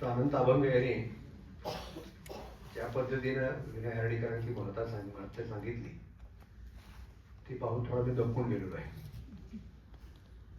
Doctor अनंत अभंग यांनी ज्या पद्धतीनं विनय हर्डीकरांची महत्ता सांगितली ती पाहून थोडा मी दमकून गेलेलो आहे.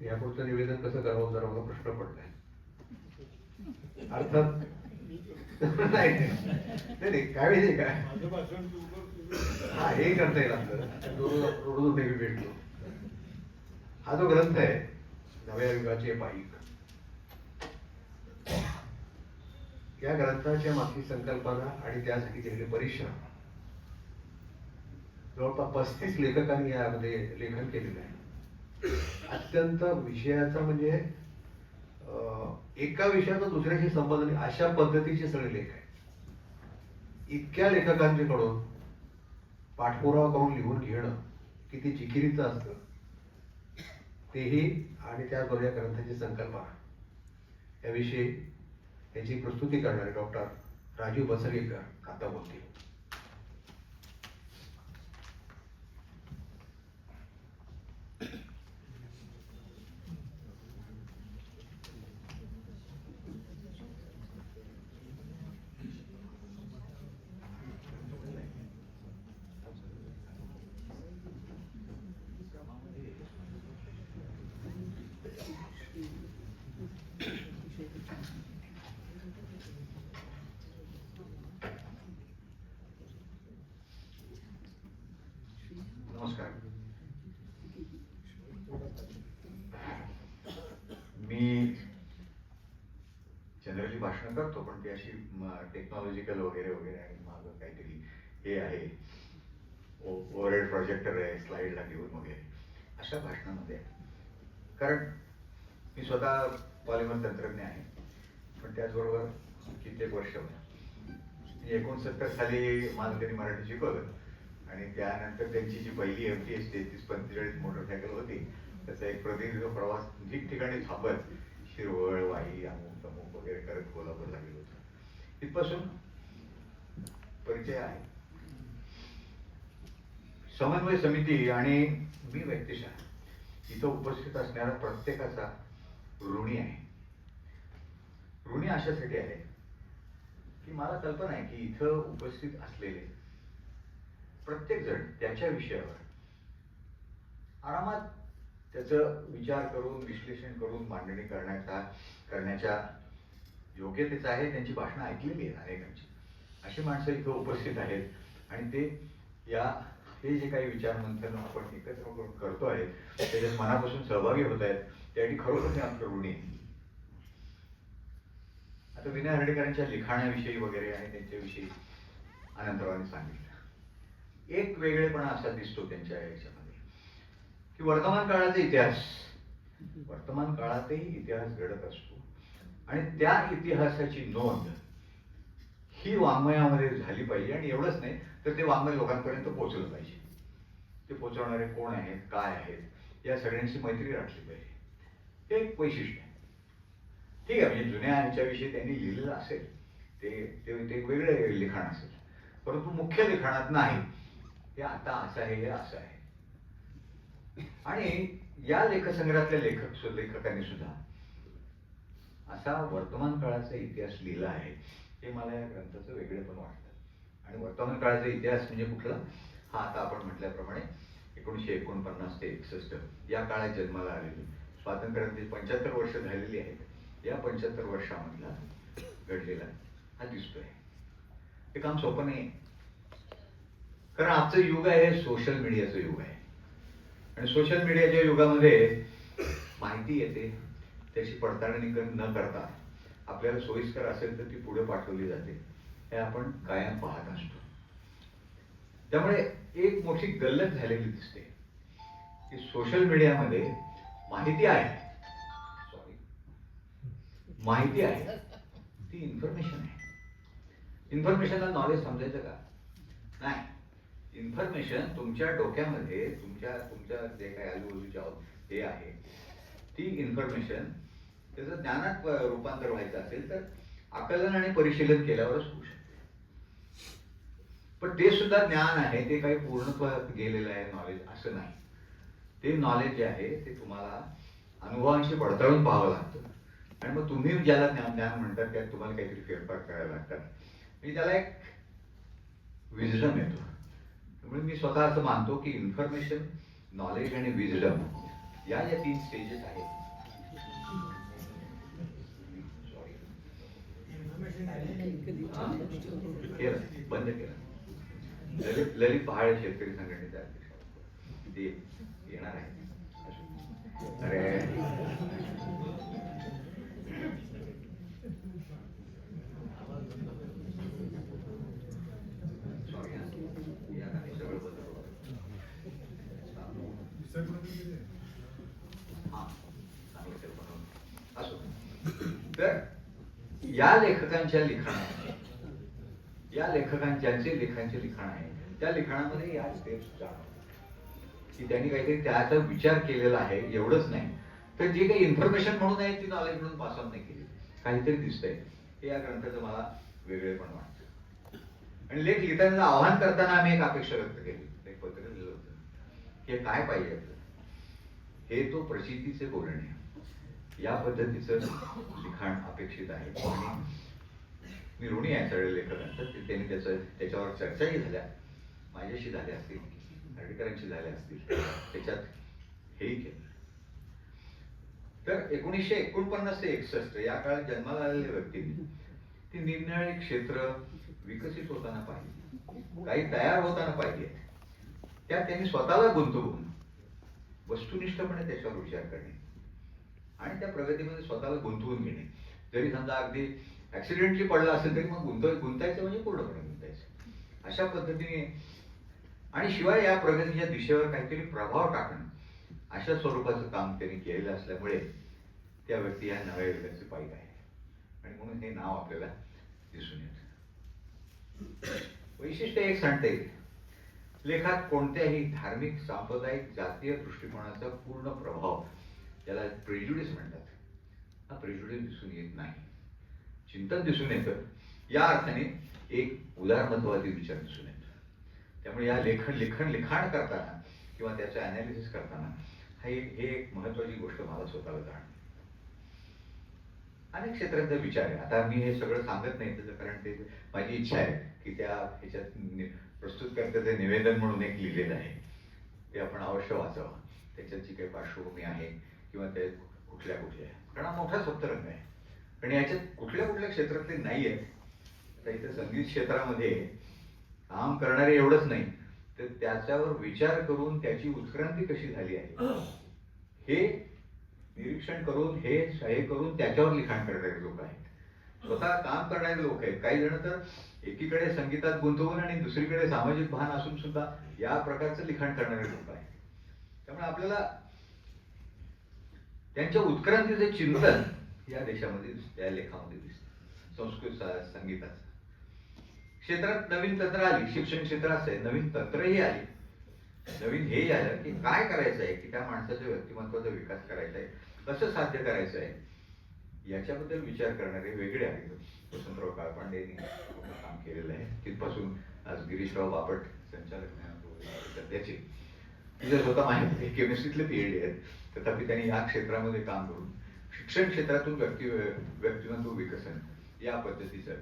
यापुढचं निवेदन कसं करावं जरा मला प्रश्न पडलाय. अर्थात नाही काय माहिती काय हा हे करता येईल आपल्याला रोड नेहमी भेटलो. हा जो ग्रंथ आहे नव्या युगाचे पाईक, या ग्रंथाच्या मागची संकल्पना आणि त्यासाठी केलेले परिश्रम जवळपास 35 लेखकांनी यामध्ये लेखन केलेलं आहे. अत्यंत विषयाचा म्हणजे एका विषयाचा दुसऱ्याशी संबंध नाही अशा पद्धतीचे सगळे लेख आहेत. इतक्या लेखकांच्याकडून पाठपुरावा करून लिहून घेणं किती जिकिरीचं असतं तेही, आणि त्याचबरोबर या ग्रंथाची संकल्पना याविषयी याची प्रस्तुती करणारे डॉक्टर राजीव बसरगेकर आता बोलतील. नमस्कार. मी जनरली भाषण करतो पण ती अशी टेक्नॉलॉजिकल वगैरे वगैरे आणि माझं काहीतरी हे आहे, ओव्हरहेड प्रोजेक्टर आहे, स्लाइडला घेऊन वगैरे अशा भाषणामध्ये. कारण मी स्वतः पॉलिमर तंत्रज्ञ आहे पण त्याचबरोबर कित्येक वर्ष 69 साली मला त्यांनी मराठी शिकवलं आणि त्यानंतर त्यांची जी पहिली MTS 3345 मोटरसायकल होती त्याचा एक प्रतिनिधित्व प्रवास ठिकठिकाणी थांबत शिरवळ, वाई, अमुक तमुक वगैरे करत कोल्हापूरला गेलो होतो. इथपासून परिचय आहे. समन्वय समिती आणि मी व्यक्तिशः इथं उपस्थित असणाऱ्या प्रत्येकाचा ऋणी आहे. ऋणी अशासाठी आहे की मला कल्पना आहे की इथं उपस्थित असलेले प्रत्येक जण त्याच्या विषयावर आरामात त्याचं विचार करून विश्लेषण करून मांडणी करण्याच्या योग्यतेचं आहे. त्यांची भाषणं ऐकलेली आहेत अनेकांची. अशी माणसं इथं उपस्थित आहेत आणि ते हे जे काही विचार मंथन आपण एकत्र करतो आहे त्याच्यात मनापासून सहभागी होत आहेत. त्यासाठी खरोखर मी आपलं ऋणी आहे. आता विनय हर्डीकरांच्या लिखाणाविषयी वगैरे आणि त्यांच्याविषयी अनंतरावांनी सांगितलं. एक वेगळेपणा असा दिसतो त्यांच्या याच्यामध्ये की वर्तमान काळातही इतिहास घडत असतो आणि त्या इतिहासाची नोंद ही वाङ्मयामध्ये झाली पाहिजे. आणि एवढंच नाही तर ते वाङ्मय लोकांपर्यंत पोहोचलं पाहिजे. ते पोहोचवणारे कोण आहेत, काय आहेत, या सगळ्यांची मैत्री राखली पाहिजे. हे एक वैशिष्ट्य आहे. ठीक आहे, म्हणजे जुन्या ह्याच्याविषयी त्यांनी लिहिलेलं असेल ते वेगळे लिखाण असेल परंतु मुख्य लिखाणात नाही हे आता असं आहे, हे असं आहे. आणि या लेखसंग्रहातल्या लेखकांनी सुद्धा असा वर्तमान काळाचा इतिहास लिहिला आहे हे मला या ग्रंथाचं वेगळेपण वाटतं. आणि वर्तमान काळाचा इतिहास म्हणजे कुठला? हा आता आपण म्हटल्याप्रमाणे 1949 ते 61 या काळात जन्माला आलेली स्वातंत्र्याची 75 वर्ष झालेली आहेत. या 75 वर्षामधला घडलेला हा दिसतोय. हे काम सोपं नाही कारण आजचं युग आहे सोशल मीडियाचं युग आहे आणि सोशल मीडियाच्या युगामध्ये माहिती येते त्याची पडताळणी न करता आपल्याला सोयीस्कर असेल तर ती पुढे पाठवली जाते हे आपण कायम पाहत असतो. त्यामुळे एक मोठी गल्लत झालेली दिसते की सोशल मीडियामध्ये माहिती आहे ती इन्फॉर्मेशन आहे. इन्फॉर्मेशनला नॉलेज समजायचं का? नाही. इन्फॉर्मेशन तुमच्या डोक्यामध्ये तुमच्या जे काही आजूबाजूच्या हे आहे ती इन्फॉर्मेशन त्याचं ज्ञानात रूपांतर व्हायचं असेल तर आकलन आणि परिशीलन केल्यावरच होऊ शकते. पण ते सुद्धा ज्ञान आहे, ते काही पूर्णत्वात गेलेलं आहे नॉलेज असं नाही. ते नॉलेज जे आहे ते तुम्हाला अनुभवांशी पडताळून पाहावं लागतं. आणि मग तुम्ही ज्याला ज्ञान म्हणतात त्यात तुम्हाला काहीतरी फेरफार करायला लागतात, म्हणजे त्याला एक विजडम येतो. त्यामुळे मी स्वतः असं मानतो की इन्फॉर्मेशन, नॉलेज आणि विजडम या ज्या 3 स्टेजेस आहेत. बंद केलं. ललित पहाड शेतकरी संघटनेचा अध्यक्ष ते येणार आहे. अरे असो. तर या लेखकांच्या लिखाणात, या लेखकांचे लेखांचे लिखाण आहे, त्या लिखाणामध्ये या स्टेप्स की त्यांनी काहीतरी त्याचा विचार केलेला आहे. एवढंच नाही तर जे काही इन्फॉर्मेशन म्हणून आहे ती नॉलेज म्हणून पास ऑन नाही केली, काहीतरी दिसतंय. हे या ग्रंथाचं मला वेगळेपण वाटतं. आणि लेख लिहिताना आव्हान करताना आम्ही एक अपेक्षा व्यक्त केली, एक पत्र लिहिलं होतं हे काय पाहिजे हे तो प्रचितीचे बोलणे, या पद्धतीचं लिखाण अपेक्षित आहे. आणि मी ऋणी आहे सगळ्या लेखकांचं, त्यांनी त्याच्यावर चर्चाही झाल्या, माझ्याशी झाल्या असतील, नागरिकांशी झाल्या असतील, त्याच्यात हेही केलं. तर 1949 ते 61 या काळात जन्माला आलेल्या व्यक्तींनी ती निरनिराळी क्षेत्र विकसित होताना पाहिली, काही तयार होताना पाहिजे. त्यात त्यांनी स्वतःला गुंतवून वस्तुनिष्ठपणे त्याच्यावर विचार करणे आणि त्या प्रगतीमध्ये स्वतःला गुंतवून घेणे. जरी समजा अगदी ऍक्सिडेंटली पडला असेल तरी मग गुंतायचं म्हणजे पूर्णपणे गुंतायचं अशा पद्धतीने. आणि शिवाय या प्रगतीच्या दिशेवर काहीतरी प्रभाव टाकणं अशा स्वरूपाचं काम त्यांनी केलेलं असल्यामुळे त्या व्यक्ती या नव्या युगाचे पाईक आहे आणि म्हणून हे नाव आपल्याला दिसून येतं. वैशिष्ट्य एक सांगता येईल, लेखात कोणत्याही धार्मिक, सांप्रदायिक, जातीय दृष्टिकोनाचा पूर्ण प्रभाव, ज्याला प्रेज्युडिस म्हणतात, हा प्रेज्युडिस दिसून येत नाही. चिंतन दिसून येतं, या अर्थाने एक उदारमतवादी विचार दिसून येतो. त्यामुळे या लिखाण करताना किंवा त्याचं अनालिसिस करताना हे एक महत्वाची गोष्ट मला स्वतःला जाणवली. अनेक क्षेत्रांचा विचार आहे. आता मी हे सगळं सांगत नाही त्याचं कारण ते माझी इच्छा आहे की त्या ह्याच्यात प्रस्तुतकर्त्याचं निवेदन म्हणून एक लिहिलेलं आहे, ते आपण अवश्य वाचावं. त्याच्यात जी काही पार्श्वभूमी आहे किंवा ते कुठल्या कारण हा मोठा सप्तरंग आहे. पण याच्यात कुठल्या क्षेत्रातले नाही आहेत. तर इथं संगीत क्षेत्रामध्ये काम करणारे एवढंच नाही तर त्याच्यावर विचार करून त्याची उत्क्रांती कशी झाली आहे हे निरीक्षण करून, हे करून त्याच्यावर लिखाण करणारे लोक आहेत. स्वतः काम करणारे लोक आहेत. काही जण तर एकीकडे संगीतात गुंतवून आणि दुसरीकडे सामाजिक भान असून सुद्धा या प्रकारचं लिखाण करणारे लोक आहेत. त्यामुळे आपल्याला त्यांच्या उत्क्रांतीचे चिंतन या देशामध्ये, या लेखामध्ये दिसतं. संस्कृत संगीताचं क्षेत्रात नवीन तंत्र आली, शिक्षण क्षेत्रात नवीन तंत्रही आली, नवीन हेही आलं की काय करायचं आहे, की त्या माणसाच्या व्यक्तिमत्वाचा विकास करायचा आहे, कसं साध्य करायचं आहे याच्याबद्दल विचार करणारे वेगळे आहेत. वसंतराव काळपांडे यांनी काम केलेलं आहे. तिथपासून आज गिरीशराव बापट संचालक सध्याचे, तिथे स्वतः माझ्या केमिस्ट्रीतले PhD आहेत, तथापि त्यांनी या क्षेत्रामध्ये काम करून शिक्षण क्षेत्रातून व्यक्तिमत्व विकसन या पद्धतीचं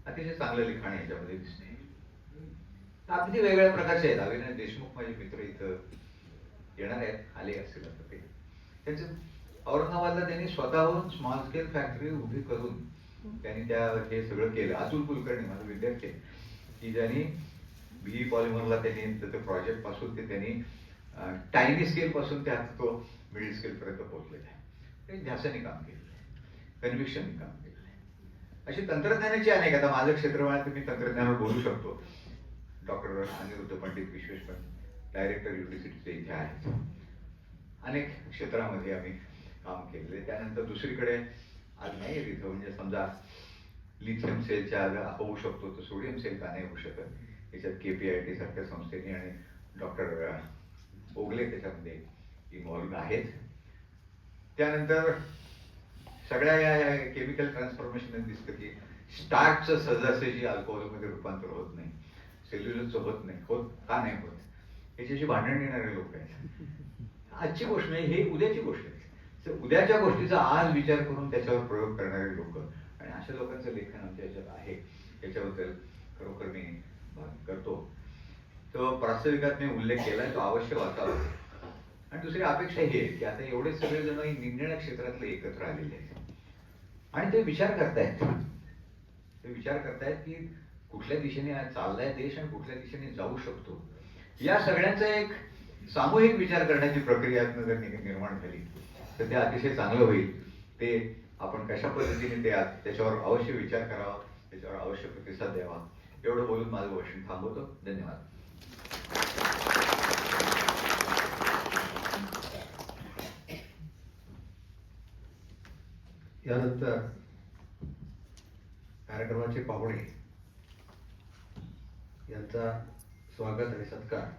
अतिशय चांगलं लिखाण याच्यामध्ये दिसते. अगदी वेगळ्या प्रकारचे आहेत. अविनाश देशमुख माझे मित्र इथं येणार आहेत, आले असतील असं ते. त्यांचं औरंगाबादला त्यांनी स्वतःहून स्मॉल स्केल फॅक्टरी उभी करून त्यांनी हे सगळं केलं. अतुल कुलकर्णी माझा विद्यार्थी आहे की ज्यांनी BE पॉलिमरला त्यांनी त्याच्या प्रोजेक्ट पासून ते त्यांनी टायनी स्केल पासून त्या तो मिडल स्केल पर्यंत पोहोचलेला आहे. ते ध्यासाने काम केलेलं आहे, कन्व्हिक्शनने काम केलेलं आहे. अशी तंत्रज्ञानाची अनेक, आता माझं क्षेत्र म्हणा मी तंत्रज्ञानावर बोलू शकतो. डॉक्टर अनिरुद्ध पंडित विश्वेश्वर डायरेक्टर युनिव्हर्सिटीचे इथे आहेत. अनेक क्षेत्रामध्ये आम्ही काम केलेले. त्यानंतर दुसरीकडे आज नाही तिथं, म्हणजे समजा लिथियम सेलच्या होऊ शकतो तर सोडियम सेल का नाही होऊ शकत, याच्यात KPIT सारख्या संस्थेने आणि डॉक्टर ओगले त्याच्यामध्ये इन्व्हॉल्व आहेत. त्यानंतर सगळ्या या केमिकल ट्रान्सफॉर्मेशन दिसतं की स्टार्चचं सहजासहजी अल्कोहोलमध्ये रूपांतर होत नाही, सेल्युलोजचं होत नाही, का नाही होत याच्याशी भांडण येणारे लोक आहेत. आजची गोष्ट नाही, हे उद्याची गोष्ट आहे. तर उद्याच्या गोष्टीचा आज विचार करून त्याच्यावर प्रयोग करणारे लोक आणि अशा लोकांचं लेखन आमच्या याच्यात आहे, याच्याबद्दल खरोखर मी करतो. तो प्रास्ताविकात मी उल्लेख केलाय, तो अवश्य वाचावा. आणि दुसरी अपेक्षा ही आहे की आता एवढे सगळे जण निंदण्या क्षेत्रातले एकत्र आलेले आहेत आणि ते विचार करतायत, की कुठल्या दिशेने चाललाय देश आणि कुठल्या दिशेने जाऊ शकतो. या सगळ्यांचा एक सामूहिक विचार करण्याची प्रक्रिया जर निर्माण झाली तर ते अतिशय चांगलं होईल. ते आपण कशा पद्धतीने त्याच्यावर अवश्य विचार करावा, त्याच्यावर अवश्य प्रतिसाद द्यावा. एवढं बोलून माझं भाषण थांबवतो. धन्यवाद. यानंतर कार्यक्रमाचे पाहुणे यांचा स्वागत आणि सत्कार